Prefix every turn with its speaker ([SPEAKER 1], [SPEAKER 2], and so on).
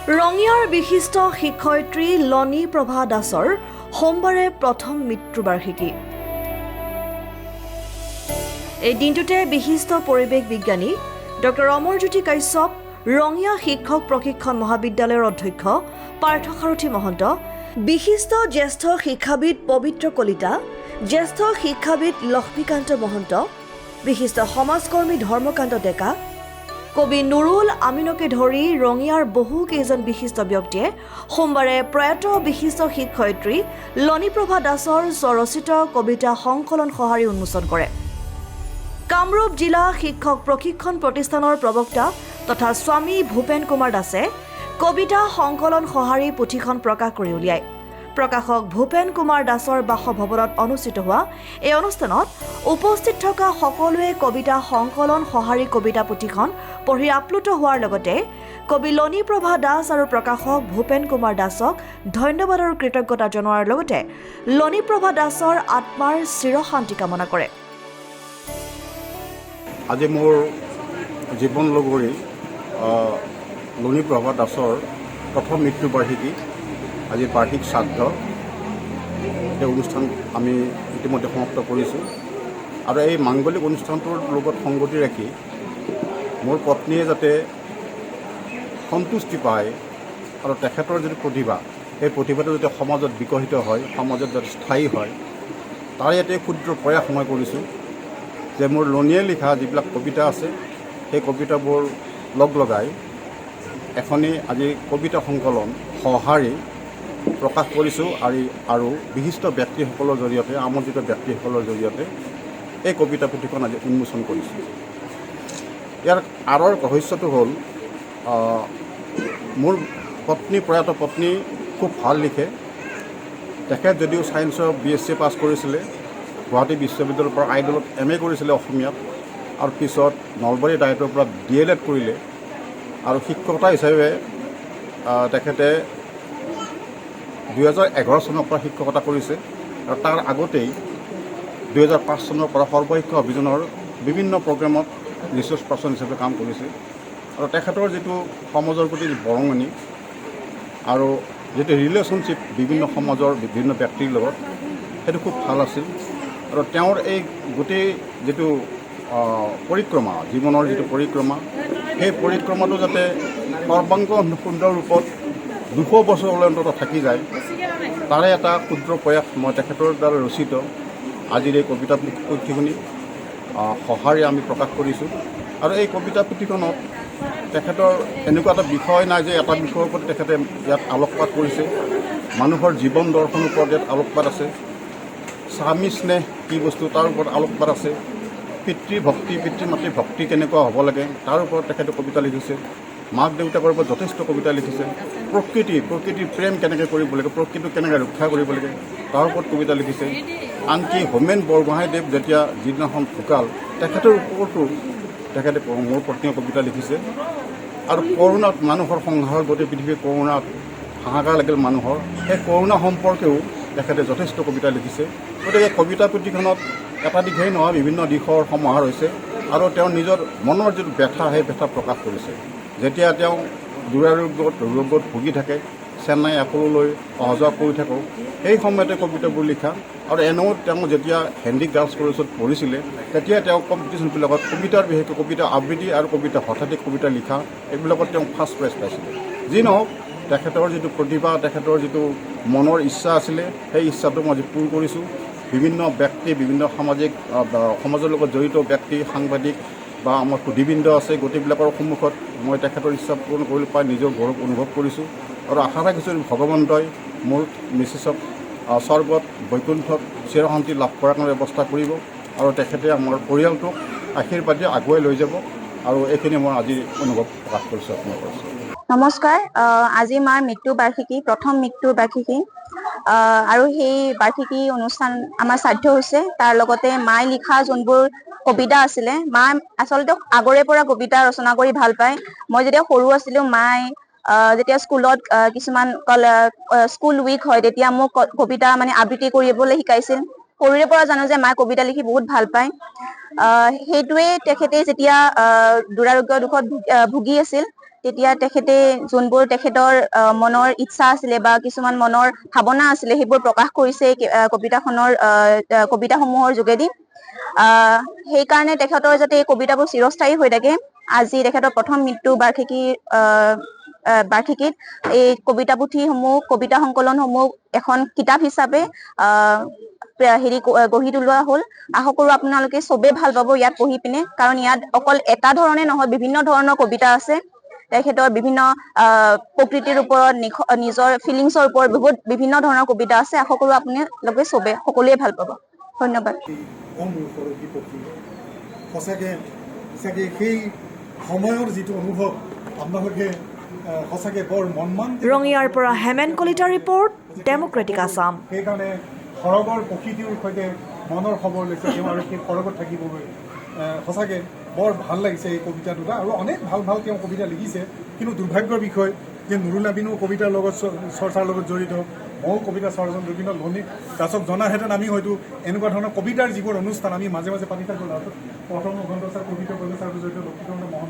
[SPEAKER 1] ৰঙিয়াৰ বিশিষ্ট শিক্ষয়িত্ৰী লনী প্ৰভা দাসৰ সোমবাৰে প্ৰথম মৃত্যুবাৰ্ষিকী। এই দিনটোতে বিশিষ্ট পৰিৱেশ বিজ্ঞানী ডক্টৰ অমৰজ্যোতি কাশ্যপ, ৰঙিয়া শিক্ষক প্ৰশিক্ষণ মহাবিদ্যালয়ৰ অধ্যক্ষ পাৰ্থসাৰথী মহন্ত, বিশিষ্ট জ্যেষ্ঠ শিক্ষাবিদ পবিত্ৰ কলিতা, জ্যেষ্ঠ শিক্ষাবিদ লক্ষ্মীকান্ত মহন্ত, বিশিষ্ট সমাজকৰ্মী ধৰ্মকান্ত ডেকা, কবি নুৰুল আমিনকে ধৰি ৰঙিয়াৰ বহু কেইজন বিশিষ্ট ব্যক্তিয়ে সোমবাৰে প্ৰয়াত বিশিষ্ট শিক্ষয়িত্ৰী লনীপ্ৰভা দাসৰ স্বৰচিত কবিতা সংকলন সঁহাৰি উন্মোচন কৰে। কামৰূপ জিলা শিক্ষক প্ৰশিক্ষণ প্ৰতিষ্ঠানৰ প্ৰবক্তা তথা স্বামী ভূপেন কুমাৰ দাসে কবিতা সংকলন সঁহাৰি পুথিখন প্ৰকাশ কৰি উলিয়ায়। প্ৰকাশক ভূপেন কুমাৰ দাসৰ বাসভৱনত অনুষ্ঠিত হোৱা এই অনুষ্ঠানত উপস্থিত থকা সকলোৱে কবিতা সংকলন সঁহাৰি কবিতা পুথিখন পঢ়ি আপ্লুত হোৱাৰ লগতে কবি লনীপ্ৰভা দাস আৰু প্ৰকাশক ভূপেন কুমাৰ দাসক ধন্যবাদ আৰু কৃতজ্ঞতা জনোৱাৰ লগতে লনীপ্ৰভা দাসৰ আত্মাৰ চিৰশান্তি কামনা কৰে।
[SPEAKER 2] আজি মোৰ জীৱন লগৰী লনীপ্ৰভা দাসৰ প্ৰথম মৃত্যুবাৰ্ষিকী। আজি বাৰ্ষিক শ্ৰাদ্ধ এই অনুষ্ঠান আমি ইতিমধ্যে সমাপ্ত কৰিছোঁ আৰু এই মাংগলিক অনুষ্ঠানটোৰ লগত সংগতি ৰাখি মোৰ পত্নীয়ে যাতে সন্তুষ্টি পায় আৰু তেখেতৰ যিটো প্ৰতিভা, সেই প্ৰতিভাটো যাতে সমাজত বিকশিত হয়, সমাজত যাতে স্থায়ী হয়, তাৰ ইয়াতে ক্ষুদ্ৰ প্ৰয়াস মই কৰিছোঁ যে মোৰ লনীয়ে লিখা যিবিলাক কবিতা আছে সেই কবিতাবোৰ লগাই এখনি আজি কবিতা সংকলন সঁহাৰি প্ৰকাশ কৰিছোঁ আৰু বিশিষ্ট ব্যক্তিসকলৰ জৰিয়তে, আমন্ত্ৰিত ব্যক্তিসকলৰ জৰিয়তে এই কবিতা পুথিখন আজি উন্মোচন কৰিছোঁ। ইয়াৰ আঁৰৰ ৰহস্যটো হ'ল মোৰ প্ৰয়াত পত্নী খুব ভাল লিখে। তেখেত যদিও ছায়েন্সৰ BSc পাছ কৰিছিলে, গুৱাহাটী বিশ্ববিদ্যালয়ৰ পৰা আইডলত MA কৰিছিলে অসমীয়াত, আৰু পিছত নলবাৰী ডাইটৰ পৰা DLED কৰিলে আৰু শিক্ষকতা হিচাপে তেখেতে 2011 চনৰ পৰা শিক্ষকতা কৰিছে আৰু তাৰ আগতেই 2005 চনৰ পৰা সৰ্বশিক্ষা অভিযানৰ বিভিন্ন প্ৰগ্ৰেমত ৰিচোৰ্চ পাৰ্চন হিচাপে কাম কৰিছে আৰু তেখেতৰ যিটো সমাজৰ প্ৰতি বৰঙণি আৰু যিটো ৰিলেশ্যনশ্বিপ বিভিন্ন সমাজৰ বিভিন্ন ব্যক্তিৰ লগত, সেইটো খুব ভাল আছিল। আৰু তেওঁৰ এই গোটেই যিটো পৰিক্ৰমা, জীৱনৰ যিটো পৰিক্ৰমা, সেই পৰিক্ৰমাটো যাতে সৰ্বাংগ সুন্দৰ ৰূপত 200 বছৰলৈ অন্তত থাকি যায়, তাৰে এটা ক্ষুদ্ৰ প্ৰয়াস মই তেখেতৰ দ্বাৰা ৰচিত আজিৰ এই কবিতা পুথিখনি সঁহাৰি আমি প্ৰকাশ কৰিছোঁ। আৰু এই কবিতা পুথিখনত তেখেতৰ এনেকুৱা এটা বিষয় নাই যে এটা বিষয়ৰ ওপৰত তেখেতে ইয়াত আলোকপাত কৰিছে। মানুহৰ জীৱন দৰ্শনৰ ওপৰত ইয়াত আলোকপাত আছে, স্বামী স্নেহ কি বস্তু তাৰ ওপৰত আলোকপাত আছে, পিতৃভক্তি, পিতৃ মাতৃ ভক্তি কেনেকুৱা হ'ব লাগে তাৰ ওপৰত তেখেতে কবিতা লিখিছে, মাক দেউতাকৰ ওপৰত যথেষ্ট কবিতা লিখিছে, প্ৰকৃতিৰ প্ৰেম কেনেকৈ কৰিব লাগে, প্ৰকৃতিক কেনেকৈ ৰক্ষা কৰিব লাগে তাৰ ওপৰত কবিতা লিখিছে। আনকি হোমেন বৰগোহাঁইদেৱ যেতিয়া যিদিনাখন ঢুকাল, তেখেতৰ ওপৰতো তেখেতে মোৰ পত্নীয়ে কবিতা লিখিছে। আৰু কৰোণাত মানুহৰ সংসাৰ, গোটেই পৃথিৱীৰ কৰোণাত হাহাকাৰ লাগিল মানুহৰ, সেই কৰোণা সম্পৰ্কেও তেখেতে যথেষ্ট কবিতা লিখিছে। গতিকে কবিতা পুথিখনত এটা দিশেই নহয়, বিভিন্ন দিশৰ সমাহাৰ হৈছে আৰু তেওঁৰ নিজৰ মনৰ যিটো ব্যথা, সেই ব্যথা প্ৰকাশ কৰিছে। যেতিয়া তেওঁ ৰোগত ভুগি থাকে, চেন্নাই এপললৈ অহা যোৱা কৰি থাকোঁ, সেই সময়তে কবিতাবোৰ লিখা। আৰু এনেও তেওঁ যেতিয়া হেণ্ডি গাৰ্লছ কলেজত পঢ়িছিলে, তেতিয়া তেওঁ কম্পিটিশ্যনবিলাকত কবিতাৰ বিশেষকৈ কবিতা আবৃত্তি আৰু কবিতা হঠাতে কবিতা লিখা, এইবিলাকত তেওঁ ফাৰ্ষ্ট প্ৰাইজ পাইছিলে। যি নহওক, তেখেতৰ যিটো প্ৰতিভা, তেখেতৰ যিটো মনৰ ইচ্ছা আছিলে, সেই ইচ্ছাটো মই আজি পূৰ কৰিছোঁ। বিভিন্ন ব্যক্তি, বিভিন্ন সমাজৰ লগত জড়িত ব্যক্তি, সাংবাদিক বা আমাৰ সুধীবৃন্দ আছে, গোটেইবিলাকৰ সন্মুখত মই তেখেতৰ ইচ্ছা পূৰণ কৰি পাই নিজৰ গৌৰৱ অনুভৱ কৰিছোঁ আৰু আশা ৰাখিছোঁ ভগৱন্তই মোৰ মিছেছক স্বৰ্গত বৈকুণ্ঠত চিৰশান্তি লাভ কৰাৰ কাৰণে ব্যৱস্থা কৰিব আৰু তেখেতে আমাৰ পৰিয়ালটোক আশীৰ্বাদে আগুৱাই লৈ যাব। আৰু এইখিনি মই আজি অনুভৱ প্ৰকাশ কৰিছোঁ আপোনালোকৰ।
[SPEAKER 3] নমস্কাৰ। আজি মাৰ মৃত্যুবাৰ্ষিকী, প্ৰথম মৃত্যুবাৰ্ষিকী, আৰু সেই বাৰ্ষিকী অনুষ্ঠান আমাৰ শ্ৰাদ্ধ হৈছে। তাৰ লগতে মায়ে লিখা যোনবোৰ কবিতা আছিলে, মা আচলতে আগৰে পৰা কবিতা ৰচনা কৰি ভাল পায়। মই যেতিয়া সৰু আছিলোঁ, মায়ে যেতিয়া স্কুলত কিছুমান স্কুল উইক হয়, তেতিয়া মোক কবিতা আবৃত্তি কৰিবলৈ শিকাইছিল। সৰুৰে পৰা জানো যে মায়ে কবিতা লিখি বহুত ভাল পায়। সেইটোৱে তেখেতে যেতিয়া দুৰাৰোগ্য দুখত ভুগি আছিল, তেতিয়া তেখেতে যোনবোৰ তেখেতৰ মনৰ ইচ্ছা আছিলে বা কিছুমান মনৰ ভাৱনা আছিলে সেইবোৰ প্ৰকাশ কৰিছে এই কবিতাসমূহৰ যোগেদি। সেইকাৰণে তেখেতৰ যাতে এই কবিতাবোৰ চিৰস্থায়ী হৈ থাকে, আজি তেখেতৰ প্ৰথম মৃত্যু বাৰ্ষিকীত এই কবিতা পুথিসমূহ, কবিতা সংকলনসমূহ এখন কিতাপ হিচাপে গঢ়ি তোলোৱা হ'ল। আশা কৰো আপোনালোকে চবেই ভাল পাব ইয়াত পঢ়ি পিনে, কাৰণ ইয়াত অকল এটা ধৰণে নহয়, বিভিন্ন ধৰণৰ কবিতা আছে। তেখেতৰ বিভিন্ন প্ৰকৃতিৰ ওপৰত, নিজৰ ফিলিংছৰ ওপৰত বিভিন্ন ধৰণৰ কবিতা আছে। আশা কৰো আপোনালোকে সকলোৱে ভাল পাব। ধন্যবাদ।
[SPEAKER 4] সঁচাকৈ সেই সময়ৰ যিটো অনুভৱ আপোনালোকে সঁচাকৈ বৰ মনমান।
[SPEAKER 1] ৰঙিয়াৰ পৰা হেমেন কলিতাৰ ৰিপৰ্ট, ডেমক্ৰেটিক আছাম।
[SPEAKER 4] সেইকাৰণে সৰগৰ প্ৰকৃতিৰ সৈতে মনৰ খবৰ লৈছে তেওঁ, আৰু সেই সৰগত থাকিবলৈ সঁচাকৈ বৰ ভাল লাগিছে এই কবিতা দুটা। আৰু অনেক ভাল ভাল তেওঁ কবিতা লিখিছে, কিন্তু দুৰ্ভাগ্যৰ বিষয় যে নুৰুল আমিনো কবিতাৰ লগত চৰ্চাৰ লগত জড়িত, ময়ো কবিতা চৰ্জন বিভিন্ন ধনী দাসক জনাহেঁতেন আমি হয়তো এনেকুৱা ধৰণৰ কবিতাৰ যিবোৰ অনুষ্ঠান আমি মাজে মাজে পাতি থাকোঁ। প্ৰথম ঘণ্টা কবিতা জড়িত লক্ষীকান্ত মহন্ত